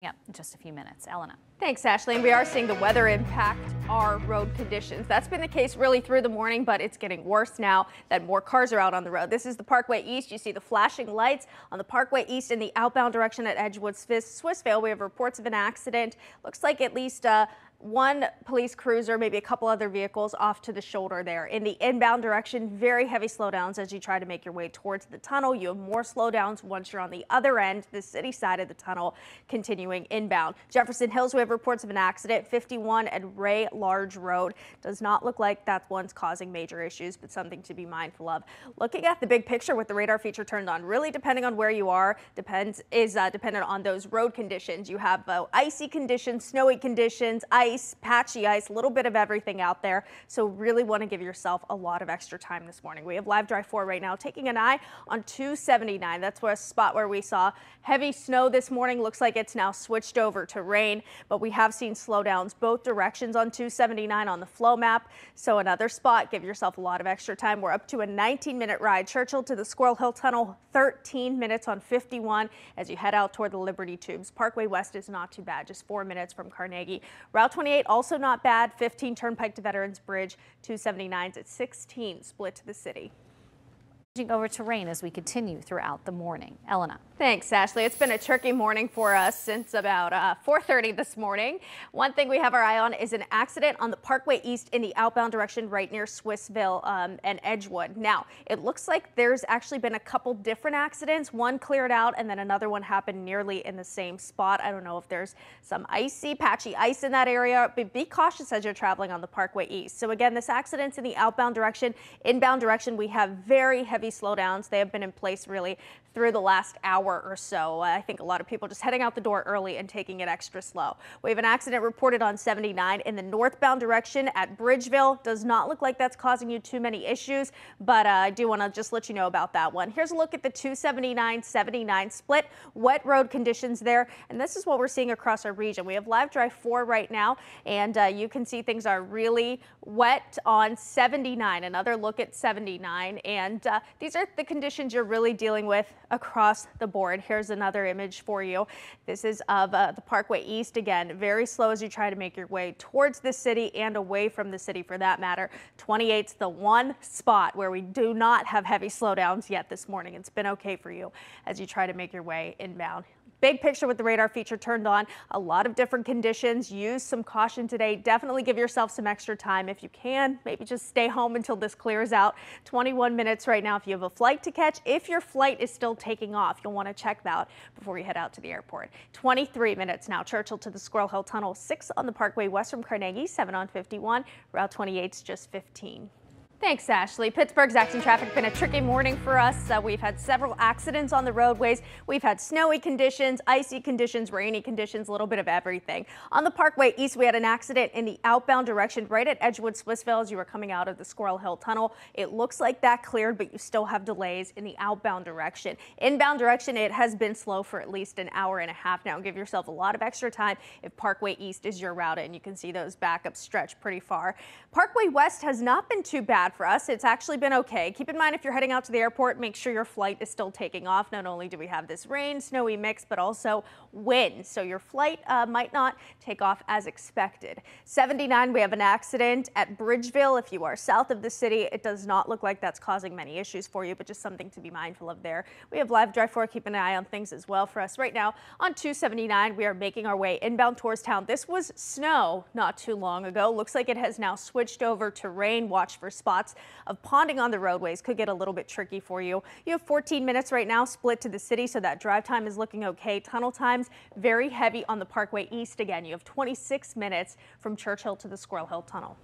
Yep, in just a few minutes. Elena. Thanks, Ashley. And we are seeing the weather impact our road conditions. That's been the case really through the morning, but it's getting worse now that more cars are out on the road. This is the Parkway East. You see the flashing lights on the Parkway East in the outbound direction at Edgewood Swissvale. We have reports of an accident. Looks like at least one police cruiser, maybe a couple other vehicles off to the shoulder there. In the inbound direction, very heavy slowdowns as you try to make your way towards the tunnel. You have more slowdowns once you're on the other end, the city side of the tunnel, continuing inbound. Jefferson Hills, we have reports of an accident, 51 at Ray Large Road. Does not look like that one's causing major issues, but something to be mindful of. Looking at the big picture with the radar feature turned on, really depending on where you are, dependent on those road conditions. You have icy conditions, snowy conditions, ice, patchy ice, a little bit of everything out there. So really want to give yourself a lot of extra time this morning. We have Live Drive 4 right now, taking an eye on 279. That's a spot where we saw heavy snow this morning. Looks like it's now switched over to rain, but we have seen slowdowns both directions on 279 on the flow map. So another spot, give yourself a lot of extra time. We're up to a 19-minute ride. Churchill to the Squirrel Hill Tunnel, 13 minutes on 51 as you head out toward the Liberty Tubes. Parkway West is not too bad, just 4 minutes from Carnegie. Route 28 also not bad, 15 Turnpike to Veterans Bridge, 279's at 16 split to the city. Over to rain as we continue throughout the morning. Elena. Thanks, Ashley. It's been a tricky morning for us since about 4:30 this morning. One thing we have our eye on is an accident on the Parkway East in the outbound direction right near Swissvale and Edgewood. Now, it looks like there's actually been a couple different accidents. One cleared out and then another one happened nearly in the same spot. I don't know if there's some patchy ice in that area, but be cautious as you're traveling on the Parkway East. So again, this accident's in the outbound direction. Inbound direction, we have very heavy slowdowns. They have been in place really through the last hour or so. I think a lot of people just heading out the door early and taking it extra slow. We have an accident reported on 79 in the northbound direction at Bridgeville. Does not look like that's causing you too many issues, but I do want to just let you know about that one. Here's a look at the 279-79 split. Wet road conditions there, and this is what we're seeing across our region. We have Live Drive 4 right now, and you can see things are really wet on 79. Another look at 79, and these are the conditions you're really dealing with across the board. Here's another image for you. This is of the Parkway East. Again, very slow as you try to make your way towards the city and away from the city for that matter. 28's the one spot where we do not have heavy slowdowns yet this morning. It's been okay for you as you try to make your way inbound. Big picture with the radar feature turned on. A lot of different conditions. Use some caution today. Definitely give yourself some extra time if you can. Maybe just stay home until this clears out. 21 minutes right now if you have a flight to catch. If your flight is still taking off, you'll want to check that before you head out to the airport. 23 minutes now. Churchill to the Squirrel Hill Tunnel, 6 on the Parkway West from Carnegie, 7 on 51. Route 28's just 15. Thanks, Ashley. Pittsburgh's accident traffic been a tricky morning for us. We've had several accidents on the roadways. We've had snowy conditions, icy conditions, rainy conditions, a little bit of everything. On the Parkway East, we had an accident in the outbound direction right at Edgewood Swissvale as you were coming out of the Squirrel Hill Tunnel. It looks like that cleared, but you still have delays in the outbound direction. Inbound direction, it has been slow for at least an hour and a half now. Give yourself a lot of extra time if Parkway East is your route, and you can see those backups stretch pretty far. Parkway West has not been too bad for us. It's actually been okay. Keep in mind if you're heading out to the airport, make sure your flight is still taking off. Not only do we have this rain, snowy mix, but also wind. So your flight might not take off as expected. 79, we have an accident at Bridgeville. If you are south of the city, it does not look like that's causing many issues for you, but just something to be mindful of there. We have Live Drive 4. Keep an eye on things as well for us. Right now on 279, we are making our way inbound towards town. This was snow not too long ago. Looks like it has now switched over to rain. Watch for spots of ponding on the roadways. Could get a little bit tricky for you. You have 14 minutes right now split to the city, so that drive time is looking okay. Tunnel times very heavy on the Parkway East. Again, you have 26 minutes from Churchill to the Squirrel Hill Tunnel.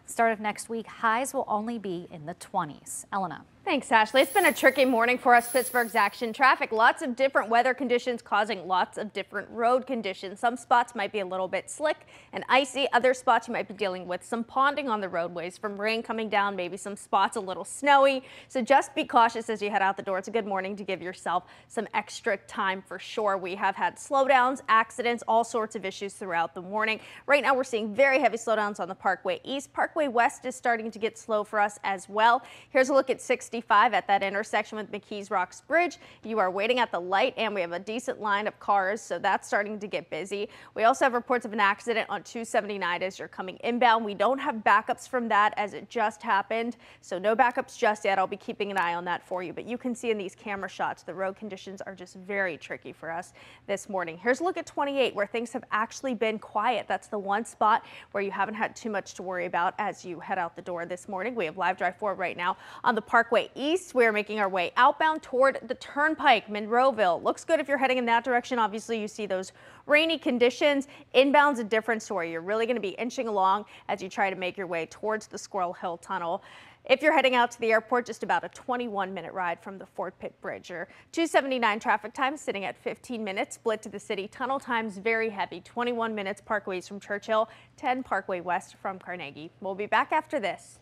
Start of next week, highs will only be in the 20s. Elena. Thanks, Ashley. It's been a tricky morning for us. Pittsburgh's action traffic. Lots of different weather conditions causing lots of different road conditions. Some spots might be a little bit slick and icy. Other spots you might be dealing with some ponding on the roadways from rain coming down, maybe some spots a little snowy. So just be cautious as you head out the door. It's a good morning to give yourself some extra time for sure. We have had slowdowns, accidents, all sorts of issues throughout the morning. Right now we're seeing very heavy slowdowns on the Parkway East. Parkway West is starting to get slow for us as well. Here's a look at 6 65 at that intersection with McKees Rocks Bridge. You are waiting at the light, and we have a decent line of cars, so that's starting to get busy. We also have reports of an accident on 279 as you're coming inbound. We don't have backups from that as it just happened, so no backups just yet. I'll be keeping an eye on that for you, but you can see in these camera shots the road conditions are just very tricky for us this morning. Here's a look at 28 where things have actually been quiet. That's the one spot where you haven't had too much to worry about as you head out the door this morning. We have live drive 4 right now on the Parkway East. We're making our way outbound toward the Turnpike, Monroeville. Looks good if you're heading in that direction. Obviously, you see those rainy conditions. Inbound's a different story. You're really going to be inching along as you try to make your way towards the Squirrel Hill Tunnel. If you're heading out to the airport, just about a 21-minute ride from the Fort Pitt Bridge. Your 279 traffic time sitting at 15 minutes. Split to the city. Tunnel times very heavy. 21 minutes Parkways from Churchill, 10 Parkway West from Carnegie. We'll be back after this.